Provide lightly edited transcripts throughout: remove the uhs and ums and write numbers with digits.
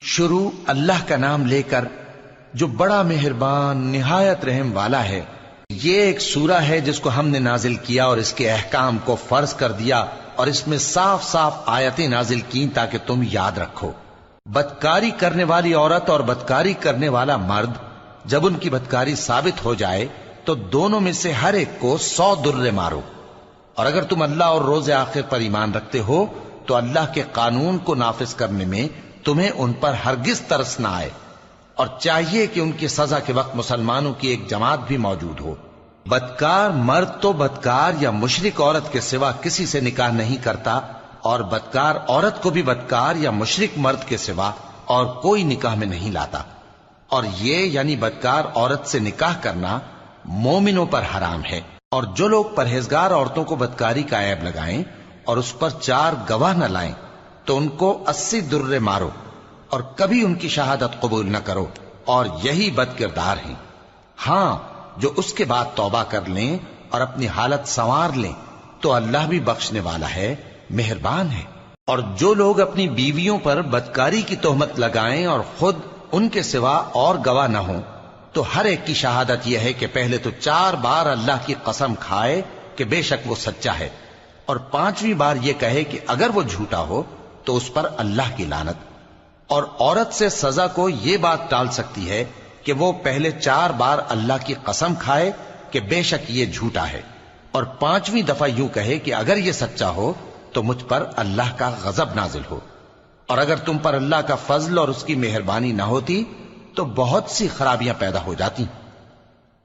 شروع اللہ کا نام لے کر جو بڑا مہربان نہایت رحم والا ہے۔ یہ ایک سورہ ہے جس کو ہم نے نازل کیا اور اس کے احکام کو فرض کر دیا اور اس میں صاف صاف آیتیں نازل کی تاکہ تم یاد رکھو۔ بدکاری کرنے والی عورت اور بدکاری کرنے والا مرد جب ان کی بدکاری ثابت ہو جائے تو دونوں میں سے ہر ایک کو 100 درے مارو، اور اگر تم اللہ اور روز آخر پر ایمان رکھتے ہو تو اللہ کے قانون کو نافذ کرنے میں تمہیں ان پر ہرگز ترس نہ آئے، اور چاہیے کہ ان کی سزا کے وقت مسلمانوں کی ایک جماعت بھی موجود ہو۔ بدکار مرد تو بدکار یا مشرک عورت کے سوا کسی سے نکاح نہیں کرتا، اور بدکار عورت کو بھی بدکار یا مشرک مرد کے سوا اور کوئی نکاح میں نہیں لاتا، اور یہ یعنی بدکار عورت سے نکاح کرنا مومنوں پر حرام ہے۔ اور جو لوگ پرہیزگار عورتوں کو بدکاری کا عیب لگائیں اور اس پر 4 گواہ نہ لائیں تو ان کو 80 درے مارو، اور کبھی ان کی شہادت قبول نہ کرو، اور یہی بد کردار ہیں۔ ہاں، جو اس کے بعد توبہ کر لیں اور اپنی حالت سنوار لیں تو اللہ بھی بخشنے والا ہے، مہربان ہے۔ اور جو لوگ اپنی بیویوں پر بدکاری کی تہمت لگائیں اور خود ان کے سوا اور گواہ نہ ہوں تو ہر ایک کی شہادت یہ ہے کہ پہلے تو 4 بار اللہ کی قسم کھائے کہ بے شک وہ سچا ہے، اور 5ویں بار یہ کہے کہ اگر وہ جھوٹا ہو تو اس پر اللہ کی لعنت۔ اور عورت سے سزا کو یہ بات ٹال سکتی ہے کہ وہ پہلے 4 بار اللہ کی قسم کھائے کہ بے شک یہ جھوٹا ہے، اور 5ویں دفعہ یوں کہے کہ اگر یہ سچا ہو تو مجھ پر اللہ کا غضب نازل ہو۔ اور اگر تم پر اللہ کا فضل اور اس کی مہربانی نہ ہوتی تو بہت سی خرابیاں پیدا ہو جاتی۔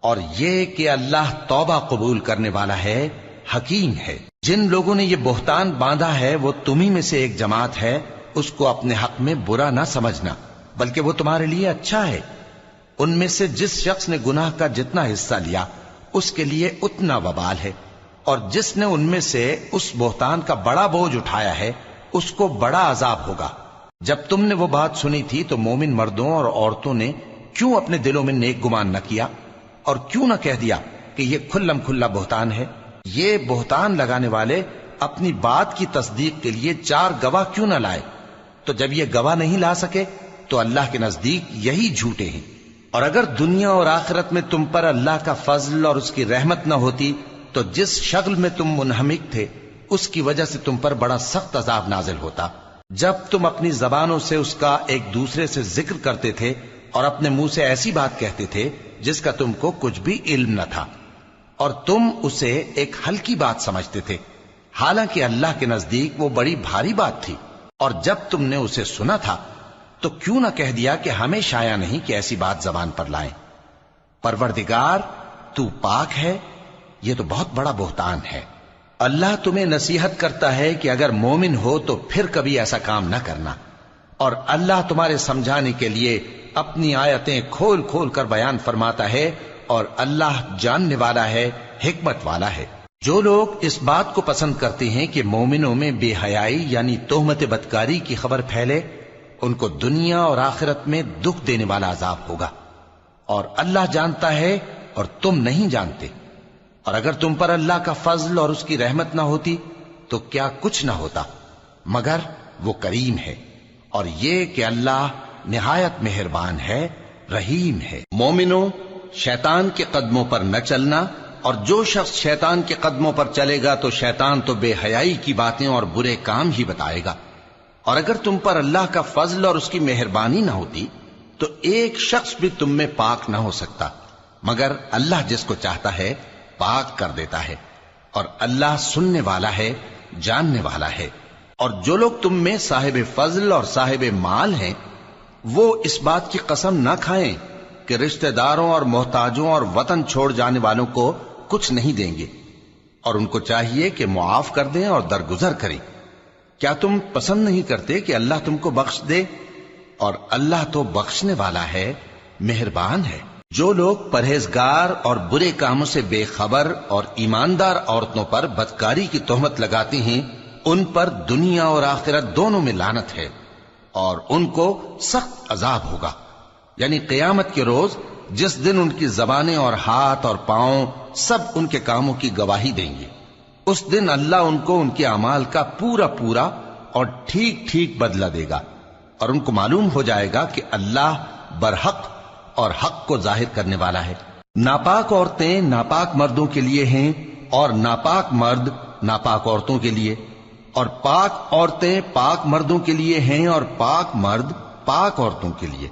اور یہ کہ اللہ توبہ قبول کرنے والا ہے، حکیم ہے۔ جن لوگوں نے یہ بہتان باندھا ہے وہ تمہیں میں سے ایک جماعت ہے، اس کو اپنے حق میں برا نہ سمجھنا، بلکہ وہ تمہارے لیے اچھا ہے۔ ان میں سے جس شخص نے گناہ کا جتنا حصہ لیا اس کے لیے اتنا وبال ہے، اور جس نے ان میں سے اس بہتان کا بڑا بوجھ اٹھایا ہے اس کو بڑا عذاب ہوگا۔ جب تم نے وہ بات سنی تھی تو مومن مردوں اور عورتوں نے کیوں اپنے دلوں میں نیک گمان نہ کیا، اور کیوں نہ کہہ دیا کہ یہ کھلم کھلا بہتان ہے؟ یہ بہتان لگانے والے اپنی بات کی تصدیق کے لیے 4 گواہ کیوں نہ لائے؟ تو جب یہ گواہ نہیں لا سکے تو اللہ کے نزدیک یہی جھوٹے ہیں۔ اور اگر دنیا اور آخرت میں تم پر اللہ کا فضل اور اس کی رحمت نہ ہوتی تو جس شغل میں تم منہمک تھے اس کی وجہ سے تم پر بڑا سخت عذاب نازل ہوتا، جب تم اپنی زبانوں سے اس کا ایک دوسرے سے ذکر کرتے تھے اور اپنے منہ سے ایسی بات کہتے تھے جس کا تم کو کچھ بھی علم نہ تھا، اور تم اسے ایک ہلکی بات سمجھتے تھے، حالانکہ اللہ کے نزدیک وہ بڑی بھاری بات تھی۔ اور جب تم نے اسے سنا تھا تو کیوں نہ کہہ دیا کہ ہمیں شایع نہیں کہ ایسی بات زبان پر لائیں؟ پروردگار تو پاک ہے، یہ تو بہت بڑا بہتان ہے۔ اللہ تمہیں نصیحت کرتا ہے کہ اگر مومن ہو تو پھر کبھی ایسا کام نہ کرنا، اور اللہ تمہارے سمجھانے کے لیے اپنی آیتیں کھول کھول کر بیان فرماتا ہے، اور اللہ جاننے والا ہے، حکمت والا ہے۔ جو لوگ اس بات کو پسند کرتے ہیں کہ مومنوں میں بے حیائی یعنی تہمت بدکاری کی خبر پھیلے، ان کو دنیا اور آخرت میں دکھ دینے والا عذاب ہوگا، اور اللہ جانتا ہے اور تم نہیں جانتے۔ اور اگر تم پر اللہ کا فضل اور اس کی رحمت نہ ہوتی تو کیا کچھ نہ ہوتا، مگر وہ کریم ہے، اور یہ کہ اللہ نہایت مہربان ہے، رحیم ہے۔ مومنوں، شیطان کے قدموں پر نہ چلنا، اور جو شخص شیطان کے قدموں پر چلے گا تو شیطان تو بے حیائی کی باتیں اور برے کام ہی بتائے گا۔ اور اگر تم پر اللہ کا فضل اور اس کی مہربانی نہ ہوتی تو ایک شخص بھی تم میں پاک نہ ہو سکتا، مگر اللہ جس کو چاہتا ہے پاک کر دیتا ہے، اور اللہ سننے والا ہے، جاننے والا ہے۔ اور جو لوگ تم میں صاحب فضل اور صاحب مال ہیں وہ اس بات کی قسم نہ کھائیں کہ رشتہ داروں اور محتاجوں اور وطن چھوڑ جانے والوں کو کچھ نہیں دیں گے، اور ان کو چاہیے کہ معاف کر دیں اور درگزر کریں۔ کیا تم پسند نہیں کرتے کہ اللہ تم کو بخش دے؟ اور اللہ تو بخشنے والا ہے، مہربان ہے۔ جو لوگ پرہیزگار اور برے کاموں سے بے خبر اور ایماندار عورتوں پر بدکاری کی تہمت لگاتے ہیں ان پر دنیا اور آخرت دونوں میں لعنت ہے، اور ان کو سخت عذاب ہوگا، یعنی قیامت کے روز جس دن ان کی زبانیں اور ہاتھ اور پاؤں سب ان کے کاموں کی گواہی دیں گے۔ اس دن اللہ ان کو ان کے اعمال کا پورا پورا اور ٹھیک ٹھیک بدلہ دے گا، اور ان کو معلوم ہو جائے گا کہ اللہ برحق اور حق کو ظاہر کرنے والا ہے۔ ناپاک عورتیں ناپاک مردوں کے لیے ہیں اور ناپاک مرد ناپاک عورتوں کے لیے، اور پاک عورتیں پاک مردوں کے لیے ہیں اور پاک مرد پاک عورتوں کے لیے۔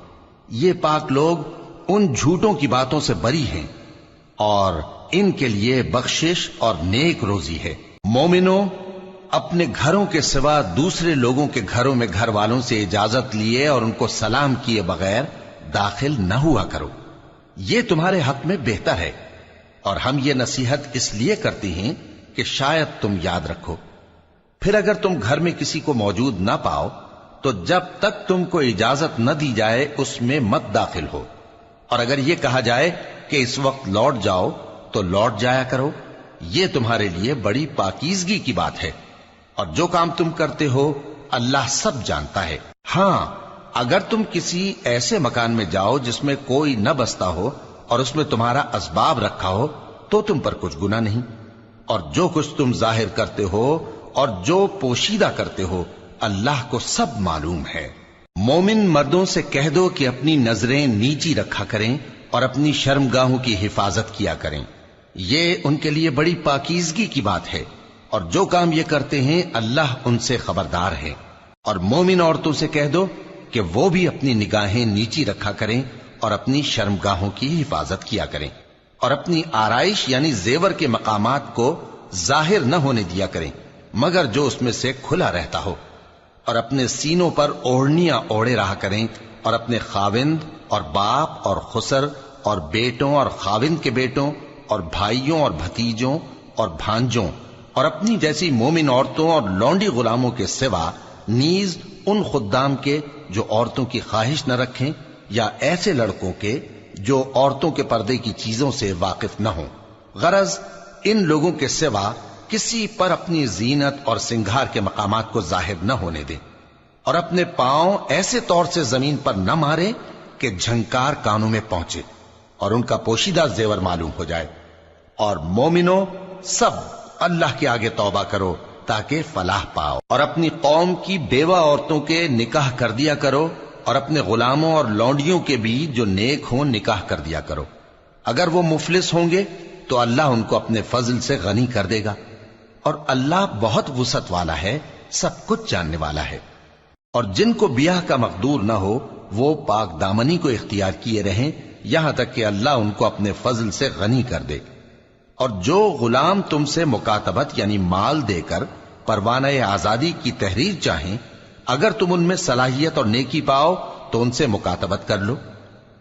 یہ پاک لوگ ان جھوٹوں کی باتوں سے بری ہیں اور ان کے لیے بخشش اور نیک روزی ہے۔ مومنوں، اپنے گھروں کے سوا دوسرے لوگوں کے گھروں میں گھر والوں سے اجازت لیے اور ان کو سلام کیے بغیر داخل نہ ہوا کرو، یہ تمہارے حق میں بہتر ہے، اور ہم یہ نصیحت اس لیے کرتے ہیں کہ شاید تم یاد رکھو۔ پھر اگر تم گھر میں کسی کو موجود نہ پاؤ تو جب تک تم کو اجازت نہ دی جائے اس میں مت داخل ہو، اور اگر یہ کہا جائے کہ اس وقت لوٹ جاؤ تو لوٹ جایا کرو، یہ تمہارے لیے بڑی پاکیزگی کی بات ہے، اور جو کام تم کرتے ہو اللہ سب جانتا ہے۔ ہاں، اگر تم کسی ایسے مکان میں جاؤ جس میں کوئی نہ بستا ہو اور اس میں تمہارا اسباب رکھا ہو تو تم پر کچھ گناہ نہیں، اور جو کچھ تم ظاہر کرتے ہو اور جو پوشیدہ کرتے ہو اللہ کو سب معلوم ہے۔ مومن مردوں سے کہہ دو کہ اپنی نظریں نیچی رکھا کریں اور اپنی شرمگاہوں کی حفاظت کیا کریں، یہ ان کے لیے بڑی پاکیزگی کی بات ہے، اور جو کام یہ کرتے ہیں اللہ ان سے خبردار ہے۔ اور مومن عورتوں سے کہہ دو کہ وہ بھی اپنی نگاہیں نیچی رکھا کریں اور اپنی شرمگاہوں کی حفاظت کیا کریں، اور اپنی آرائش یعنی زیور کے مقامات کو ظاہر نہ ہونے دیا کریں مگر جو اس میں سے کھلا رہتا ہو، اور اپنے سینوں پر اوڑھنیاں اوڑھے رہا کریں، اور اپنے خاوند اور باپ اور خسر اور بیٹوں اور خاوند کے بیٹوں اور بھائیوں اور بھتیجوں اور بھانجوں اور اپنی جیسی مومن عورتوں اور لونڈی غلاموں کے سوا نیز ان خدام کے جو عورتوں کی خواہش نہ رکھیں، یا ایسے لڑکوں کے جو عورتوں کے پردے کی چیزوں سے واقف نہ ہوں۔ غرض ان لوگوں کے سوا کسی پر اپنی زینت اور سنگھار کے مقامات کو ظاہر نہ ہونے دیں، اور اپنے پاؤں ایسے طور سے زمین پر نہ مارے کہ جھنکار کانوں میں پہنچے اور ان کا پوشیدہ زیور معلوم ہو جائے۔ اور مومنوں، سب اللہ کے آگے توبہ کرو تاکہ فلاح پاؤ، اور اپنی قوم کی بیوہ عورتوں کے نکاح کر دیا کرو، اور اپنے غلاموں اور لونڈیوں کے بھی جو نیک ہوں نکاح کر دیا کرو۔ اگر وہ مفلس ہوں گے تو اللہ ان کو اپنے فضل سے غنی کر دے گا، اور اللہ بہت وسعت والا ہے، سب کچھ جاننے والا ہے۔ اور جن کو بیاہ کا مقدور نہ ہو وہ پاک دامنی کو اختیار کیے رہیں یہاں تک کہ اللہ ان کو اپنے فضل سے غنی کر دے۔ اور جو غلام تم سے مکاتبت یعنی مال دے کر پروانہ آزادی کی تحریر چاہیں، اگر تم ان میں صلاحیت اور نیکی پاؤ تو ان سے مکاتبت کر لو،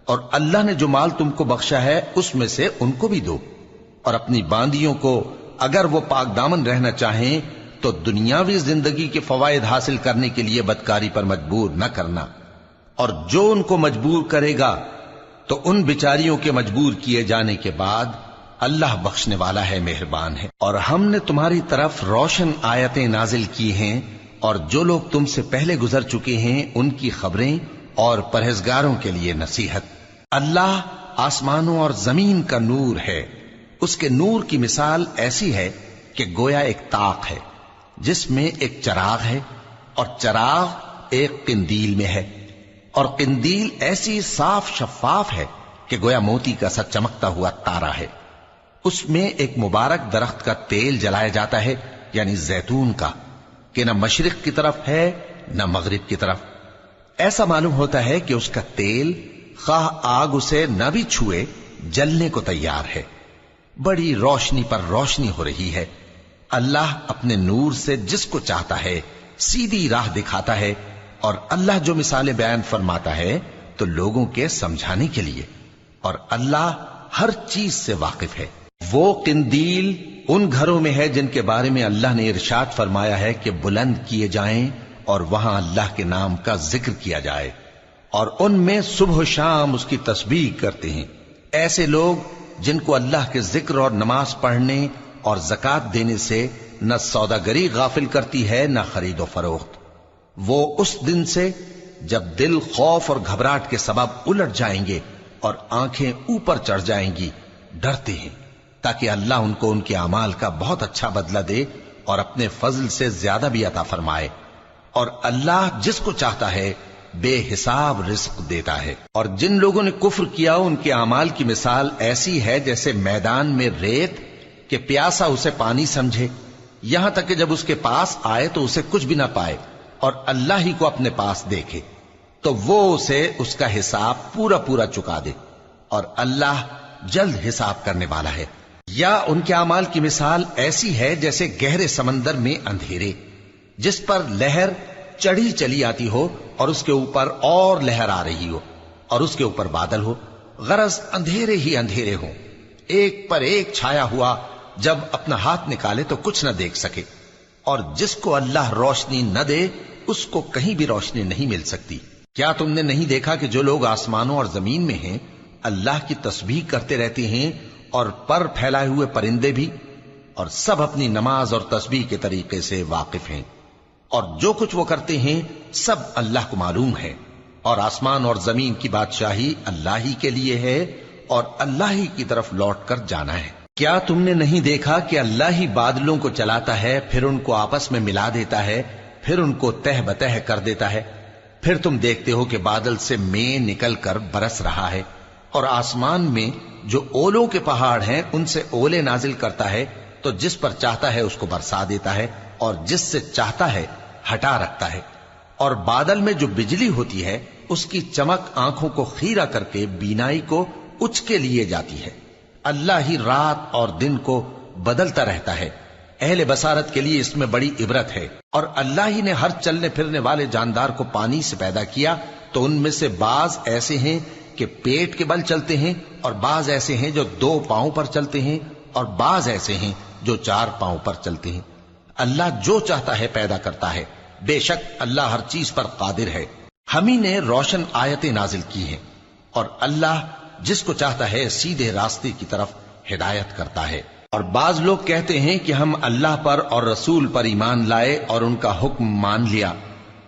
اور اللہ نے جو مال تم کو بخشا ہے اس میں سے ان کو بھی دو۔ اور اپنی باندیوں کو اگر وہ پاک دامن رہنا چاہیں تو دنیاوی زندگی کے فوائد حاصل کرنے کے لیے بدکاری پر مجبور نہ کرنا، اور جو ان کو مجبور کرے گا تو ان بیچاریوں کے مجبور کیے جانے کے بعد اللہ بخشنے والا ہے، مہربان ہے۔ اور ہم نے تمہاری طرف روشن آیتیں نازل کی ہیں، اور جو لوگ تم سے پہلے گزر چکے ہیں ان کی خبریں اور پرہیزگاروں کے لیے نصیحت۔ اللہ آسمانوں اور زمین کا نور ہے، اس کے نور کی مثال ایسی ہے کہ گویا ایک طاق ہے جس میں ایک چراغ ہے، اور چراغ ایک قندیل میں ہے، اور قندیل ایسی صاف شفاف ہے کہ گویا موتی کا سا چمکتا ہوا تارا ہے۔ اس میں ایک مبارک درخت کا تیل جلایا جاتا ہے یعنی زیتون کا، کہ نہ مشرق کی طرف ہے نہ مغرب کی طرف۔ ایسا معلوم ہوتا ہے کہ اس کا تیل خواہ آگ اسے نہ بھی چھوئے جلنے کو تیار ہے، بڑی روشنی پر روشنی ہو رہی ہے۔ اللہ اپنے نور سے جس کو چاہتا ہے سیدھی راہ دکھاتا ہے، اور اللہ جو مثالیں بیان فرماتا ہے تو لوگوں کے سمجھانے کے لیے، اور اللہ ہر چیز سے واقف ہے۔ وہ قندیل ان گھروں میں ہے جن کے بارے میں اللہ نے ارشاد فرمایا ہے کہ بلند کیے جائیں اور وہاں اللہ کے نام کا ذکر کیا جائے، اور ان میں صبح و شام اس کی تسبیح کرتے ہیں۔ ایسے لوگ جن کو اللہ کے ذکر اور نماز پڑھنے اور زکوٰۃ دینے سے نہ سوداگری غافل کرتی ہے نہ خرید و فروخت، وہ اس دن سے جب دل خوف اور گھبراہٹ کے سبب الٹ جائیں گے اور آنکھیں اوپر چڑھ جائیں گی ڈرتے ہیں، تاکہ اللہ ان کو ان کے اعمال کا بہت اچھا بدلہ دے اور اپنے فضل سے زیادہ بھی عطا فرمائے۔ اور اللہ جس کو چاہتا ہے بے حساب رزق دیتا ہے۔ اور جن لوگوں نے کفر کیا ان کے اعمال کی مثال ایسی ہے جیسے میدان میں ریت کہ پیاسا اسے پانی سمجھے، یہاں تک کہ جب اس کے پاس آئے تو اسے کچھ بھی نہ پائے اور اللہ ہی کو اپنے پاس دیکھے تو وہ اسے اس کا حساب پورا پورا چکا دے، اور اللہ جلد حساب کرنے والا ہے۔ یا ان کے اعمال کی مثال ایسی ہے جیسے گہرے سمندر میں اندھیرے جس پر لہر چڑھی چلی آتی ہو اور اس کے اوپر اور لہر آ رہی ہو اور اس کے اوپر بادل ہو، غرض اندھیرے ہی اندھیرے ہوں، ایک پر ایک چھایا ہوا، جب اپنا ہاتھ نکالے تو کچھ نہ دیکھ سکے۔ اور جس کو اللہ روشنی نہ دے اس کو کہیں بھی روشنی نہیں مل سکتی۔ کیا تم نے نہیں دیکھا کہ جو لوگ آسمانوں اور زمین میں ہیں اللہ کی تسبیح کرتے رہتے ہیں، اور پر پھیلائے ہوئے پرندے بھی، اور سب اپنی نماز اور تسبیح کے طریقے سے واقف ہیں، اور جو کچھ وہ کرتے ہیں سب اللہ کو معلوم ہے، اور آسمان اور زمین کی بادشاہی اللہ ہی کے لیے ہے اور اللہ ہی کی طرف لوٹ کر جانا ہے۔ کیا تم نے نہیں دیکھا کہ اللہ ہی بادلوں کو چلاتا ہے، پھر ان کو آپس میں ملا دیتا ہے، پھر ان کو تہ بتہ کر دیتا ہے، پھر تم دیکھتے ہو کہ بادل سے مے نکل کر برس رہا ہے، اور آسمان میں جو اولوں کے پہاڑ ہیں ان سے اولے نازل کرتا ہے، تو جس پر چاہتا ہے اس کو برسا دیتا ہے اور جس سے چاہتا ہے ہٹا رکھتا ہے۔ اور بادل میں جو بجلی ہوتی ہے اس کی چمک آنکھوں کو خیرہ کر کے بینائی کو اچکے لیے جاتی ہے۔ اللہ ہی رات اور دن کو بدلتا رہتا ہے، اہل بصارت کے لیے اس میں بڑی عبرت ہے۔ اور اللہ ہی نے ہر چلنے پھرنے والے جاندار کو پانی سے پیدا کیا، تو ان میں سے بعض ایسے ہیں کہ پیٹ کے بل چلتے ہیں، اور بعض ایسے ہیں جو 2 پاؤں پر چلتے ہیں، اور بعض ایسے ہیں جو 4 پاؤں پر چلتے ہیں۔ اللہ جو چاہتا ہے پیدا کرتا ہے، بے شک اللہ ہر چیز پر قادر ہے۔ ہم ہی نے روشن آیتیں نازل کی ہیں، اور اللہ جس کو چاہتا ہے سیدھے راستے کی طرف ہدایت کرتا ہے۔ اور بعض لوگ کہتے ہیں کہ ہم اللہ پر اور رسول پر ایمان لائے اور ان کا حکم مان لیا،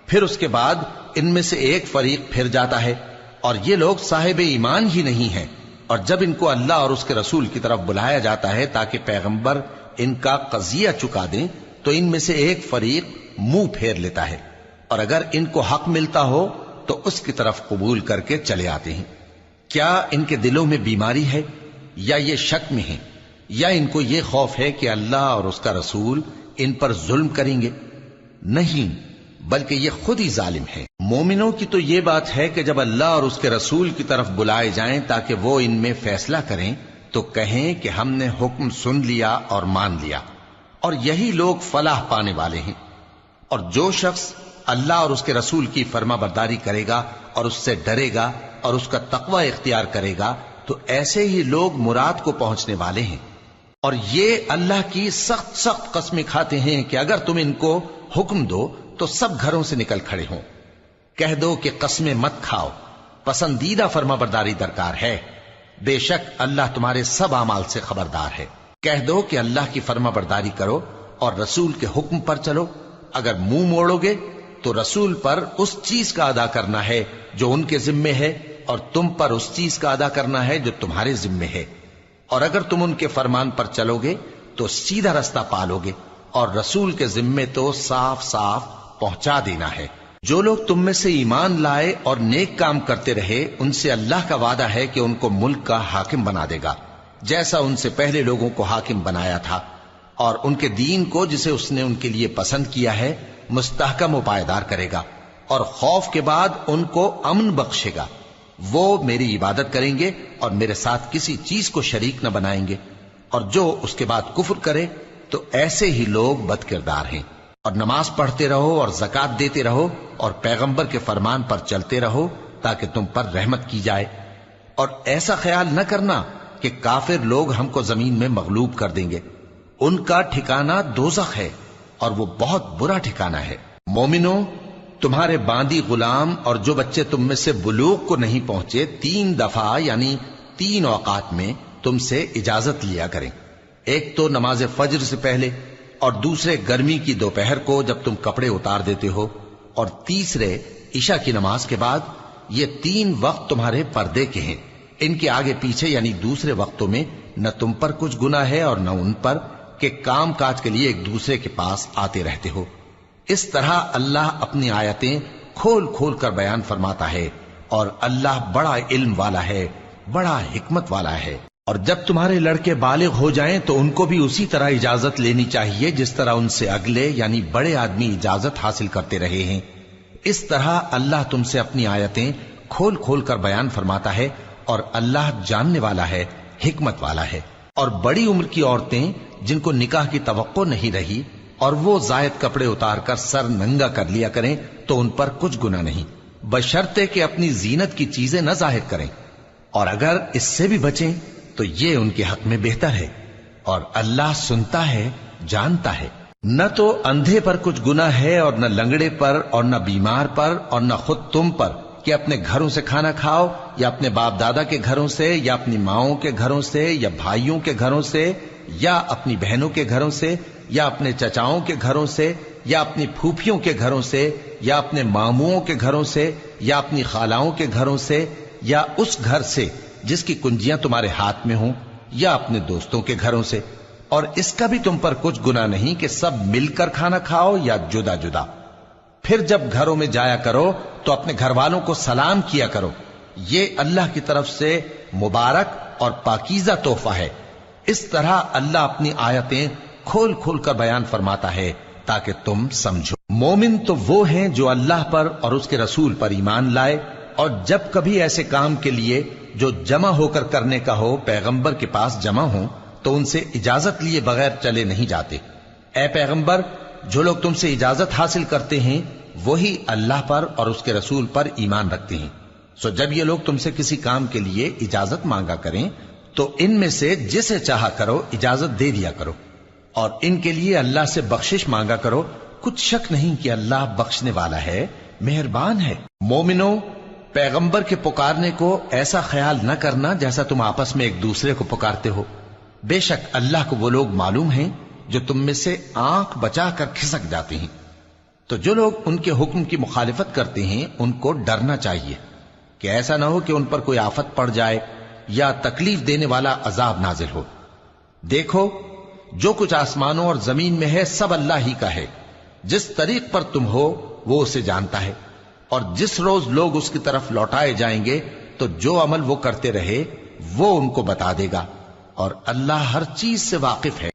پھر اس کے بعد ان میں سے ایک فریق پھر جاتا ہے، اور یہ لوگ صاحب ایمان ہی نہیں ہیں۔ اور جب ان کو اللہ اور اس کے رسول کی طرف بلایا جاتا ہے تاکہ پیغمبر ان کا قضیہ چکا دیں، تو ان میں سے ایک فریق منہ پھیر لیتا ہے، اور اگر ان کو حق ملتا ہو تو اس کی طرف قبول کر کے چلے آتے ہیں۔ کیا ان کے دلوں میں بیماری ہے، یا یہ شک میں ہیں، یا ان کو یہ خوف ہے کہ اللہ اور اس کا رسول ان پر ظلم کریں گے؟ نہیں، بلکہ یہ خود ہی ظالم ہے۔ مومنوں کی تو یہ بات ہے کہ جب اللہ اور اس کے رسول کی طرف بلائے جائیں تاکہ وہ ان میں فیصلہ کریں تو کہیں کہ ہم نے حکم سن لیا اور مان لیا، اور یہی لوگ فلاح پانے والے ہیں۔ اور جو شخص اللہ اور اس کے رسول کی فرما برداری کرے گا اور اس سے ڈرے گا اور اس کا تقوی اختیار کرے گا تو ایسے ہی لوگ مراد کو پہنچنے والے ہیں۔ اور یہ اللہ کی سخت سخت قسمیں کھاتے ہیں کہ اگر تم ان کو حکم دو تو سب گھروں سے نکل کھڑے ہوں۔ کہہ دو کہ قسمیں مت کھاؤ، پسندیدہ فرما برداری درکار ہے، بے شک اللہ تمہارے سب اعمال سے خبردار ہے۔ کہہ دو کہ اللہ کی فرما برداری کرو اور رسول کے حکم پر چلو، اگر منہ موڑو گے تو رسول پر اس چیز کا ادا کرنا ہے جو ان کے ذمے ہے، اور تم پر اس چیز کا ادا کرنا ہے جو تمہارے ذمے ہے۔ اور اگر تم ان کے فرمان پر چلو گے تو سیدھا رستہ پالو گے، اور رسول کے ذمے تو صاف صاف پہنچا دینا ہے۔ جو لوگ تم میں سے ایمان لائے اور نیک کام کرتے رہے ان سے اللہ کا وعدہ ہے کہ ان کو ملک کا حاکم بنا دے گا، جیسا ان سے پہلے لوگوں کو حاکم بنایا تھا، اور ان کے دین کو جسے اس نے ان کے لیے پسند کیا ہے مستحکم و پائیدار کرے گا، اور خوف کے بعد ان کو امن بخشے گا۔ وہ میری عبادت کریں گے اور میرے ساتھ کسی چیز کو شریک نہ بنائیں گے، اور جو اس کے بعد کفر کرے تو ایسے ہی لوگ بد کردار ہیں۔ اور نماز پڑھتے رہو اور زکوٰۃ دیتے رہو اور پیغمبر کے فرمان پر چلتے رہو تاکہ تم پر رحمت کی جائے، اور ایسا خیال نہ کرنا کہ کافر لوگ ہم کو زمین میں مغلوب کر دیں گے، ان کا ٹھکانہ دوزخ ہے اور وہ بہت برا ٹھکانہ ہے۔ مومنوں، تمہارے باندی غلام اور جو بچے تم میں سے بلوغ کو نہیں پہنچے 3 دفعہ یعنی 3 اوقات میں تم سے اجازت لیا کریں، ایک تو نماز فجر سے پہلے، اور دوسرے گرمی کی دوپہر کو جب تم کپڑے اتار دیتے ہو، اور تیسرے عشاء کی نماز کے بعد۔ یہ 3 وقت تمہارے پردے کے ہیں، ان کے آگے پیچھے یعنی دوسرے وقتوں میں نہ تم پر کچھ گناہ ہے اور نہ ان پر کہ کام کاج کے لیے ایک دوسرے کے پاس آتے رہتے ہو۔ اس طرح اللہ اپنی آیتیں کھول کھول کر بیان فرماتا ہے، اور اللہ بڑا علم والا ہے، بڑا حکمت والا ہے۔ اور جب تمہارے لڑکے بالغ ہو جائیں تو ان کو بھی اسی طرح اجازت لینی چاہیے جس طرح ان سے اگلے یعنی بڑے آدمی اجازت حاصل کرتے رہے ہیں۔ اس طرح اللہ تم سے اپنی آیتیں کھول کھول کر بیان فرماتا ہے، اور اللہ جاننے والا ہے، حکمت والا ہے۔ اور بڑی عمر کی عورتیں جن کو نکاح کی توقع نہیں رہی اور وہ زائد کپڑے اتار کر سر ننگا کر لیا کریں تو ان پر کچھ گناہ نہیں، بشرطے کہ اپنی زینت کی چیزیں نہ ظاہر کریں، اور اگر اس سے بھی بچیں تو یہ ان کے حق میں بہتر ہے، اور اللہ سنتا ہے، جانتا ہے۔ نہ تو اندھے پر کچھ گناہ ہے، اور نہ لنگڑے پر، اور نہ بیمار پر، اور نہ خود تم پر کہ اپنے گھروں سے کھانا کھاؤ، یا اپنے باپ دادا کے گھروں سے، یا اپنی ماؤں کے گھروں سے، یا بھائیوں کے گھروں سے، یا اپنی بہنوں کے گھروں سے، یا اپنے چچاؤں کے گھروں سے، یا اپنی پھوپھیوں کے گھروں سے، یا اپنے ماموؤں کے گھروں سے، یا اپنی خالاؤں کے گھروں سے، یا اس گھر سے جس کی کنجیاں تمہارے ہاتھ میں ہوں، یا اپنے دوستوں کے گھروں سے۔ اور اس کا بھی تم پر کچھ گناہ نہیں کہ سب مل کر کھانا کھاؤ یا جدا جدا۔ پھر جب گھروں میں جایا کرو تو اپنے گھر والوں کو سلام کیا کرو، یہ اللہ کی طرف سے مبارک اور پاکیزہ تحفہ ہے۔ اس طرح اللہ اپنی آیتیں کھول کھول کر بیان فرماتا ہے تاکہ تم سمجھو۔ مومن تو وہ ہیں جو اللہ پر اور اس کے رسول پر ایمان لائے، اور جب کبھی ایسے کام کے لیے جو جمع ہو کر کرنے کا ہو پیغمبر کے پاس جمع ہوں تو ان سے اجازت لیے بغیر چلے نہیں جاتے۔ اے پیغمبر، جو لوگ تم سے اجازت حاصل کرتے ہیں وہی اللہ پر اور اس کے رسول پر ایمان رکھتے ہیں، سو جب یہ لوگ تم سے کسی کام کے لیے اجازت مانگا کریں تو ان میں سے جسے چاہا کرو اجازت دے دیا کرو، اور ان کے لیے اللہ سے بخشش مانگا کرو، کچھ شک نہیں کہ اللہ بخشنے والا ہے، مہربان ہے۔ مومنو، پیغمبر کے پکارنے کو ایسا خیال نہ کرنا جیسا تم آپس میں ایک دوسرے کو پکارتے ہو، بے شک اللہ کو وہ لوگ معلوم ہیں جو تم میں سے آنکھ بچا کر کھسک جاتے ہیں۔ تو جو لوگ ان کے حکم کی مخالفت کرتے ہیں ان کو ڈرنا چاہیے کہ ایسا نہ ہو کہ ان پر کوئی آفت پڑ جائے یا تکلیف دینے والا عذاب نازل ہو۔ دیکھو، جو کچھ آسمانوں اور زمین میں ہے سب اللہ ہی کا ہے، جس طریق پر تم ہو وہ اسے جانتا ہے، اور جس روز لوگ اس کی طرف لوٹائے جائیں گے تو جو عمل وہ کرتے رہے وہ ان کو بتا دے گا، اور اللہ ہر چیز سے واقف ہے۔